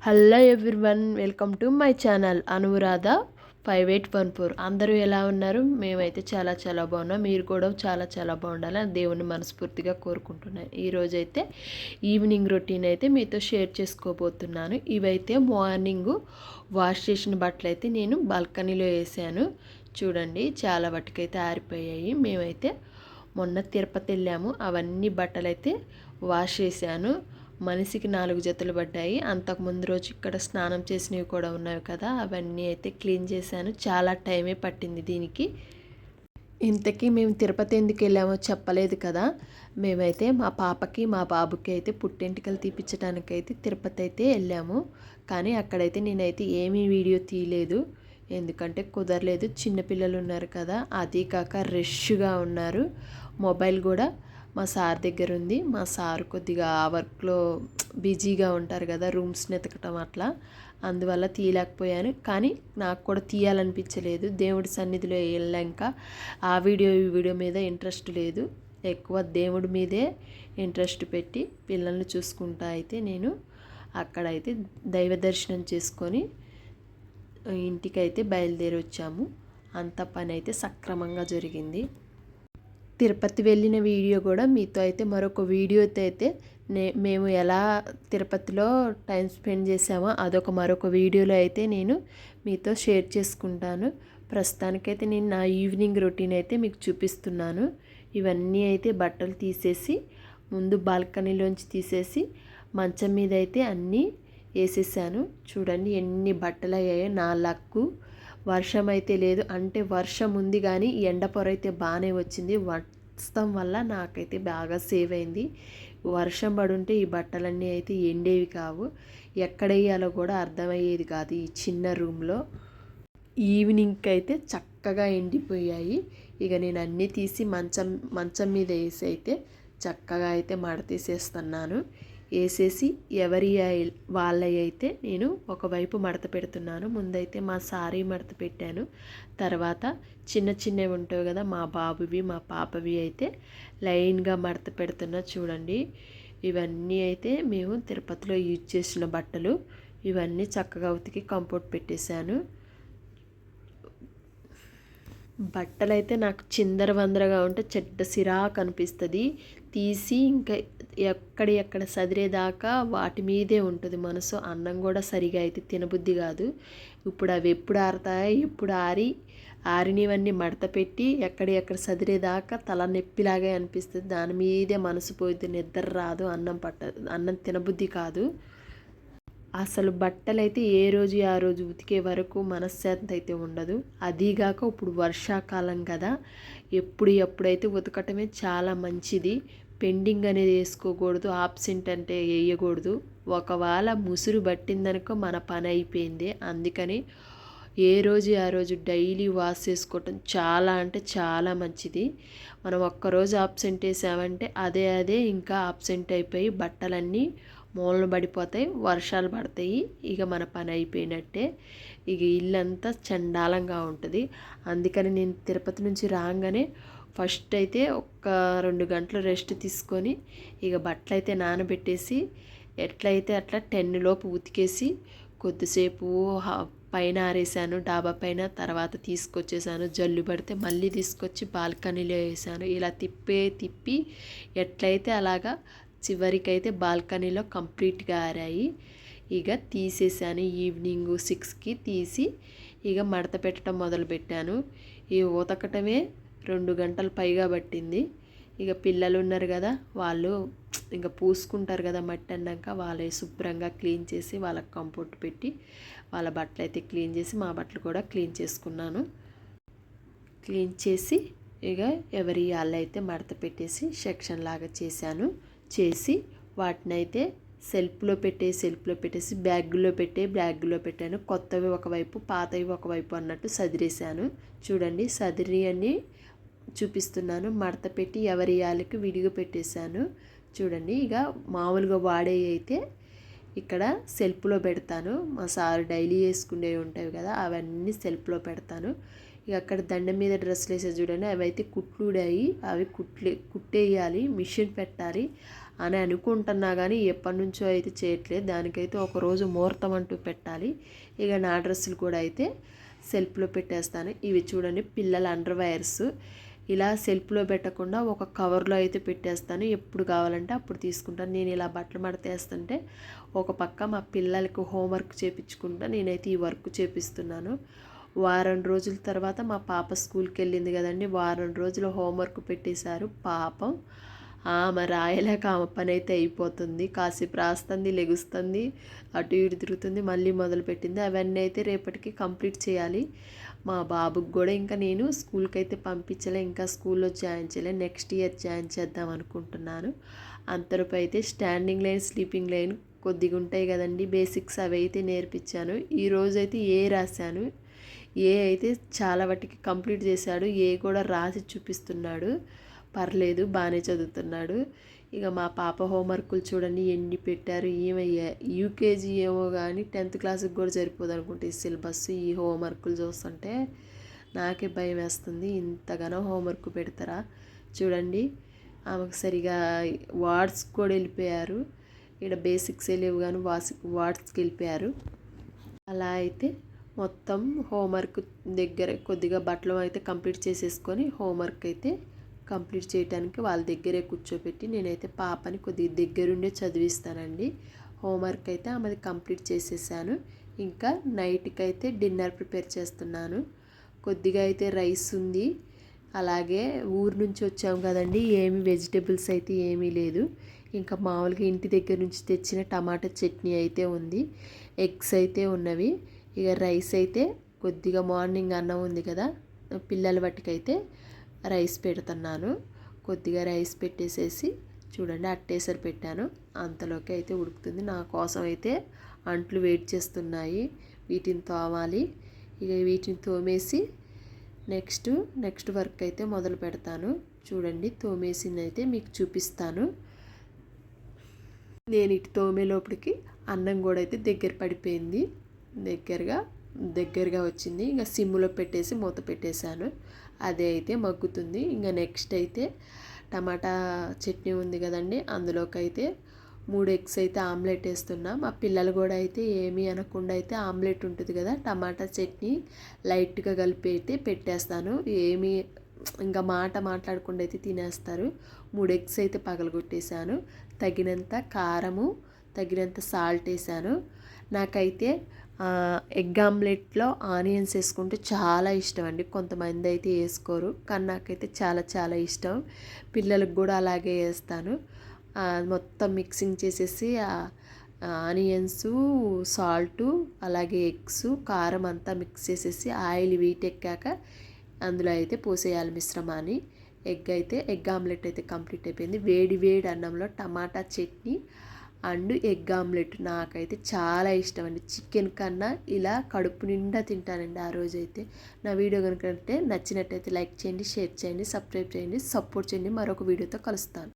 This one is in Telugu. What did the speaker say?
Hello everyone, welcome to my channel Anuradha 5814. అందరూ ఎలా ఉన్నారు? మేమైతే చాలా చాలా బాగున్నాం. మీరు కూడా చాలా చాలా బాగుండాలని దేవుని మనస్ఫూర్తిగా కోరుకుంటున్నాను. ఈరోజైతే ఈవినింగ్ రొటీన్ అయితే మీతో షేర్ చేసుకోబోతున్నాను. ఇవైతే మార్నింగ్ వాష్ చేసిన బట్టలు అయితే నేను బాల్కనీలో వేసాను. చూడండి, చాలా వాటికైతే ఆరిపోయాయి. మేమైతే మొన్న తిరుపతి వెళ్ళాము. అవన్నీ బట్టలు అయితే వాష్ చేశాను. మనిషికి 4 జతలు పడ్డాయి. అంతకుముందు రోజు ఇక్కడ స్నానం చేసినవి కూడా ఉన్నాయి కదా, అవన్నీ అయితే క్లీన్ చేశాను. చాలా టైమే పట్టింది దీనికి. ఇంతకీ మేము తిరుపతి ఎందుకు వెళ్ళామో చెప్పలేదు కదా. మేమైతే మా పాపకి మా బాబుకి అయితే పుట్టెంటికలు తీపించడానికైతే తిరుపతి అయితే వెళ్ళాము. కానీ అక్కడైతే నేనైతే ఏమీ వీడియో తీయలేదు, ఎందుకంటే కుదరలేదు. చిన్నపిల్లలు ఉన్నారు కదా, అది కాక రష్గా ఉన్నారు. మొబైల్ కూడా మా సార్ దగ్గర ఉంది. మా సార్ కొద్దిగా ఆ వర్క్లో బిజీగా ఉంటారు కదా, రూమ్స్ నెతకటం అట్లా, అందువల్ల తీయలేకపోయాను. కానీ నాకు కూడా తీయాలనిపించలేదు. దేవుడి సన్నిధిలో వెళ్ళాక ఆ వీడియో ఈ వీడియో మీద ఇంట్రెస్ట్ లేదు. ఎక్కువ దేవుడి మీదే ఇంట్రెస్ట్ పెట్టి పిల్లల్ని చూసుకుంటా అయితే నేను అక్కడైతే దైవ దర్శనం చేసుకొని ఇంటికైతే బయలుదేరి వచ్చాము. అంత పని అయితే సక్రమంగా జరిగింది. తిరుపతి వెళ్ళిన వీడియో కూడా మీతో అయితే మరొక వీడియోతో అయితే మేము ఎలా తిరుపతిలో టైం స్పెండ్ చేసామో అదొక మరొక వీడియోలో అయితే నేను మీతో షేర్ చేసుకుంటాను. ప్రస్తుతానికైతే నేను నా ఈవినింగ్ రొటీన్ అయితే మీకు చూపిస్తున్నాను. ఇవన్నీ అయితే బట్టలు తీసేసి ముందు బాల్కనీలోంచి తీసేసి మంచం మీద అయితే అన్నీ వేసేసాను. చూడండి ఎన్ని బట్టలు అయ్యాయో. నా లక్కు వర్షం అయితే లేదు, అంటే వర్షం ఉంది కానీ ఎండ పొర అయితే బాగానే వచ్చింది. వర్షం వల్ల నాకైతే బాగా సేవ్ అయింది. వర్షం పడుంటే ఈ బట్టలన్నీ అయితే ఎండేవి కావు. ఎక్కడ వేయాలో కూడా అర్థమయ్యేది కాదు ఈ చిన్న రూమ్లో. ఈవినింగ్కి అయితే చక్కగా ఎండిపోయాయి. ఇక నేను అన్నీ తీసి మంచం మీద వేసి అయితే చక్కగా అయితే మడతీసేస్తున్నాను. వేసేసి ఎవరి వాళ్ళవి అయితే నేను ఒకవైపు మడత పెడుతున్నాను. ముందైతే మా సారీ మడత పెట్టాను. తర్వాత చిన్న చిన్నవి ఉంటాయి కదా, మా బాబువి మా పాపవి అయితే లైన్గా మడత పెడుతున్నా. చూడండి, ఇవన్నీ అయితే మేము తిరుపతిలో యూజ్ చేసిన బట్టలు. ఇవన్నీ చక్కగా ఉతికి కంపోర్ట్ పెట్టేశాను. బట్టలు అయితే నాకు చిందర వందరగా ఉంటే చెడ్డ సిరాకు అనిపిస్తుంది. తీసి ఇంకా ఎక్కడ సదిరేదాకా వాటి మీదే ఉంటుంది మనసు. అన్నం కూడా సరిగా అయితే తినబుద్ధి కాదు. ఇప్పుడు అవి ఎప్పుడు ఆరుతాయి, ఎప్పుడు ఆరినవన్నీ మడత పెట్టి ఎక్కడ సదిరేదాకా తల నొప్పిలాగే అనిపిస్తుంది. దాని మీదే మనసు పోయిద్ది, నిద్ర రాదు, అన్నం తినబుద్ధి కాదు. అసలు బట్టలు అయితే ఏ రోజు ఆ రోజు ఉతికే వరకు మనశ్శాంతి అయితే ఉండదు. అదీగాక ఇప్పుడు వర్షాకాలం కదా, ఎప్పుడైతే ఉతకటమే చాలా మంచిది. పెండింగ్ అనేది వేసుకోకూడదు, ఆబ్సెంట్ అంటే వేయకూడదు. ఒకవేళ ముసురు పట్టిందనుకో మన పని అయిపోయింది. అందుకని ఏ రోజు ఆ రోజు డైలీ వాష్ చేసుకోవటం చాలా అంటే చాలా మంచిది. మనం ఒక్కరోజు ఆబ్సెంట్ వేసామంటే అదే ఇంకా ఆబ్సెంట్ అయిపోయి బట్టలన్నీ మూలన పడిపోతాయి, వర్షాలు పడతాయి, ఇక మన పని అయిపోయినట్టే. ఇక ఇల్లంతా చండాలంగా ఉంటుంది. అందుకని నేను తిరుపతి నుంచి రాగానే ఫస్ట్ అయితే 1-2 గంటలు రెస్ట్ తీసుకొని ఇక బట్టలు అయితే నానబెట్టేసి ఎట్లయితే అట్లా 10 లోపు ఉతికేసి కొద్దిసేపు పైన ఆరేసాను డాబా పైన. తర్వాత తీసుకొచ్చేసాను. జల్లు పడితే మళ్ళీ తీసుకొచ్చి బాల్కనీలో వేసాను. ఇలా తిప్పి ఎట్లయితే అలాగా చివరికైతే బాల్కనీలో కంప్లీట్గా ఆరాయి. ఇక తీసేసాను. ఈవినింగ్ 6కి తీసి ఇక మడత పెట్టడం మొదలుపెట్టాను. ఈ ఉతకటమే 2 గంటలు పైగా పట్టింది. ఇక పిల్లలు ఉన్నారు కదా, వాళ్ళు ఇంకా పూసుకుంటారు కదా మట్టి అన్నాక, వాళ్ళే శుభ్రంగా క్లీన్ చేసి వాళ్ళకి కంపోర్ట్ పెట్టి వాళ్ళ బట్టలు అయితే క్లీన్ చేసి మా బట్టలు కూడా క్లీన్ చేసుకున్నాను. క్లీన్ చేసి ఇక ఎవరి వాళ్ళైతే మడత పెట్టేసి సెక్షన్ లాగా చేసి వాటినైతే సెల్ఫ్లో పెట్టేసి బ్యాగ్లో పెట్టాను. కొత్తవి ఒకవైపు, పాతవి ఒకవైపు అన్నట్టు సదిరేసాను. చూడండి, సదిరి అని చూపిస్తున్నాను. మడత పెట్టి ఎవరి వాళ్ళకి విడిగా పెట్టేశాను. చూడండి, ఇక మామూలుగా వాడే అయితే ఇక్కడ సెల్ఫ్లో పెడతాను. మా సారు డైలీ వేసుకునేవి ఉంటాయి కదా, అవన్నీ సెల్ఫ్లో పెడతాను. ఇక అక్కడ దండం మీద డ్రెస్సులు వేసే చూడండి, అవి అయితే కుట్లుడాయి. అవి కుట్టేయాలి, మిషన్ పెట్టాలి. అని అనుకుంటున్నా కానీ ఎప్పటి నుంచో అయితే చేయట్లేదు. దానికైతే ఒకరోజు ముహూర్తం అంటూ పెట్టాలి. ఇక నా డ్రెస్సులు కూడా అయితే సెల్ఫ్లో పెట్టేస్తాను. ఇవి చూడండి పిల్లల అండర్వేర్స్. ఇలా సెల్ఫ్లో పెట్టకుండా ఒక కవర్లో అయితే పెట్టేస్తాను. ఎప్పుడు కావాలంటే అప్పుడు తీసుకుంటాను. నేను ఇలా బట్టలు మడతేస్తుంటే ఒక పక్క మా పిల్లలకు హోంవర్క్ చేయించుకుంటా నేనైతే ఈ వర్క్ చేపిస్తున్నాను. వారం రోజుల తర్వాత మా పాప స్కూల్కి వెళ్ళింది కదండి. వారం రోజులు హోంవర్క్ పెట్టేశారు. పాపం ఆమె రాయలేక ఆమె పని అయితే అయిపోతుంది. కాసేపు రాస్తుంది, లెగుస్తుంది, అటు ఇటు తిరుగుతుంది, మళ్ళీ మొదలుపెట్టింది. అవన్నీ అయితే రేపటికి కంప్లీట్ చేయాలి. మా బాబుకి కూడా ఇంకా నేను స్కూల్కి అయితే పంపించలే, ఇంకా స్కూల్లో జాయిన్ చేయలే. నెక్స్ట్ ఇయర్ జాయిన్ చేద్దాం అనుకుంటున్నాను. అంతలోపు అయితే స్టాండింగ్ లైన్, స్లీపింగ్ లైన్ కొద్దిగా ఉంటాయి కదండి, బేసిక్స్ అవి అయితే నేర్పించాను. ఈరోజైతే ఏ రాశాను. ఏ అయితే చాలా వాటికి కంప్లీట్ చేశాడు. ఏ కూడా రాసి చూపిస్తున్నాడు. పర్లేదు, బాగానే చదువుతున్నాడు. ఇక మా పాప హోంవర్కులు చూడండి ఎన్ని పెట్టారు. ఏమయ్యా యూకేజీ ఏమో కానీ 10th క్లాస్కి కూడా సరిపోదు అనుకుంటే ఈ సిలబస్. ఈ హోంవర్కులు చూస్తుంటే నాకే భయం వేస్తుంది. ఇంతగానో హోంవర్క్ పెడతారా చూడండి. ఆమెకు సరిగా వార్డ్స్ కూడా వెళ్ళిపోయారు. ఇక్కడ బేసిక్స్ లేవు కానీ వార్డ్స్కి వెళ్ళిపోయారు. అలా అయితే మొత్తం హోంవర్క్ దగ్గర కొద్దిగా బట్టలు అయితే కంప్లీట్ చేసేసుకొని హోంవర్క్ అయితే కంప్లీట్ చేయడానికి వాళ్ళ దగ్గరే కూర్చోపెట్టి నేనైతే పాపని కొద్దిగా దగ్గరుండే చదివిస్తానండి. హోంవర్క్ అయితే ఆమెది కంప్లీట్ చేసేసాను. ఇంకా నైట్కి అయితే డిన్నర్ ప్రిపేర్ చేస్తున్నాను. కొద్దిగా అయితే రైస్ ఉంది. అలాగే ఊరు నుంచి వచ్చాము కదండి, ఏమి వెజిటేబుల్స్ అయితే ఏమీ లేదు. ఇంకా మామూలుగా ఇంటి దగ్గర నుంచి తెచ్చిన టమాటా చట్నీ అయితే ఉంది. ఎగ్స్ అయితే ఉన్నవి. ఇక రైస్ అయితే కొద్దిగా మార్నింగ్ అన్నం ఉంది కదా, పిల్లల వాటికైతే రైస్ పెడుతున్నాను. కొద్దిగా రైస్ పెట్టేసేసి చూడండి అట్టేసరి పెట్టాను. అంతలోకి అయితే ఉడుకుతుంది. నా కోసం అయితే అంట్లు వెయిట్ చేస్తున్నాయి. వీటిని తోమాలి. ఇక వీటిని తోమేసి నెక్స్ట్ వర్క్ అయితే మొదలు పెడతాను. చూడండి తోమేసింది అయితే మీకు చూపిస్తాను. నేను ఇటు తోమే లోపలికి అన్నం కూడా అయితే దగ్గర పడిపోయింది. దగ్గరగా వచ్చింది. ఇంకా సిమ్లో పెట్టేసి మూత పెట్టేశాను. అదే అయితే మగ్గుతుంది. ఇంకా నెక్స్ట్ అయితే టమాటా చట్నీ ఉంది కదండి, అందులోకి అయితే 3 ఎగ్స్ అయితే ఆమ్లెట్ వేస్తున్నా. మా పిల్లలు కూడా అయితే ఏమీ అనకుండా అయితే ఆమ్లెట్ ఉంటుంది కదా, టమాటా చట్నీ లైట్గా కలిపి అయితే పెట్టేస్తాను. ఏమీ ఇంకా మాట్లాడకుండా అయితే తినేస్తారు. 3 ఎగ్స్ అయితే పగలగొట్టేశాను. తగినంత కారము, తగినంత సాల్ట్ వేసాను. నాకైతే ఎగ్ ఆమ్లెట్లో ఆనియన్స్ వేసుకుంటే చాలా ఇష్టం అండి. కొంతమంది అయితే వేసుకోరు, కానీ నాకైతే చాలా చాలా ఇష్టం. పిల్లలకు కూడా అలాగే వేస్తాను. మొత్తం మిక్సింగ్ చేసేసి ఆనియన్సు, సాల్టు, అలాగే ఎగ్స్, కారం అంతా మిక్స్ చేసేసి ఆయిల్ వీటెక్కాక అందులో అయితే పోసేయాలి మిశ్రమాన్ని. ఎగ్ ఆమ్లెట్ అయితే కంప్లీట్ అయిపోయింది. వేడి అన్నంలో టమాటా చట్నీ అండ్ ఎగ్ ఆమ్లెట్ నాకైతే చాలా ఇష్టం అండి. చికెన్ కన్నా ఇలా కడుపు నిండా తింటానండి ఆ రోజైతే. నా వీడియో కనుక నచ్చినట్టయితే లైక్ చేయండి, షేర్ చేయండి, సబ్స్క్రైబ్ చేయండి, సపోర్ట్ చేయండి. మరొక వీడియోతో కలుస్తాను.